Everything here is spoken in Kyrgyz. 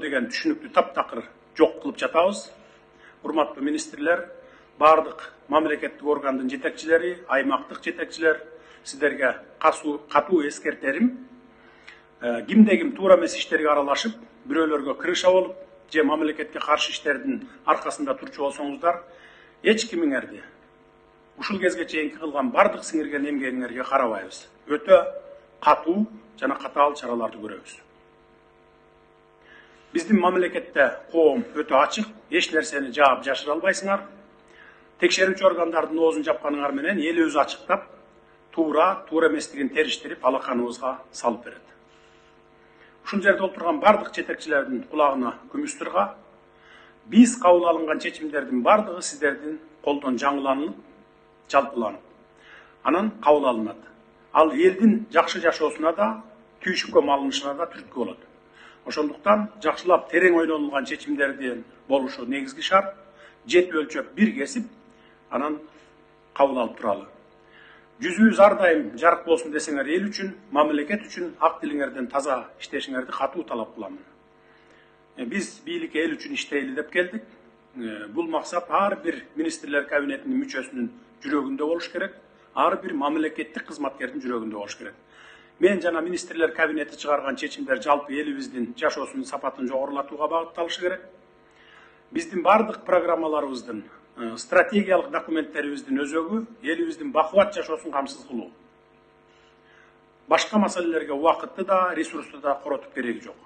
деген түшүнүктү таптакыр жок кылып жатабыз. Урматтуу министрлер, бардык мамлекеттик органдын жетекчилери, аймактык жетекчилер, сиздерге катуу эскертерим. Кимде ким туура эмес иштерге аралашып, бирөөлөргө крыша болуп, же мамлекетке каршы иштердин аркасында турчу болсоңуздар, эч кимиңерди ушул кезге чейинки кылган бардык сиңирген эмгегиңерге карабайбыз. Өтө катуу жана катаал чараларды көрөбүз. Биздин мамлекетте коом өтө ачык, эч нерсени жаап жашыра албайсыңар. Текшерүүчү органдардын оозун жапканыңар менен элибиз ачыктап, туура эместигин териштирип, алаканыбызга салып берет. Ушул жерде отурган бардык жетекчилердин кулагына күмүс тырга, биз кабыл алынган чечимдердин бардыгы сиздердин колдон жаңыланып, жалпыланып, анан кабыл алынат. Ал элдин жакшы жашоосуна да, түйшүккө малынышына да түрткү болот. Ошондуктан жакшылап терең ойлонулган чечимдердин болушу негизги шарт, жет өлчөп бир кесип, анан кабыл алып туралы. Жүзүбүз ар дайым жарык болсун десеңер эл үчүн, мамлекет үчүн ак тилиңерден таза иштешиңерди катуу талап кыламын. Биз бийликке эл үчүн иштейли деп келдик. Бул максат ар бир министрлер кабинетинин мүчөсүнүн жүрөгүндө болуш керек, ар бир мамлекеттик кызматкердин жүрөгүндө болуш керек. Мен жана министрлер кабинети чыгарган чечимдер жалпы элибиздин жашоосунун сапатын жогорулатууга багытталышы керек. Биздин бардык программаларыбыздын, стратегиялык документтерибиздин өзөгү элибиздин бакубат жашоосун камсыз кылуу. Башка маселелерге убакытты да, ресурсту да коротуп кереги жок.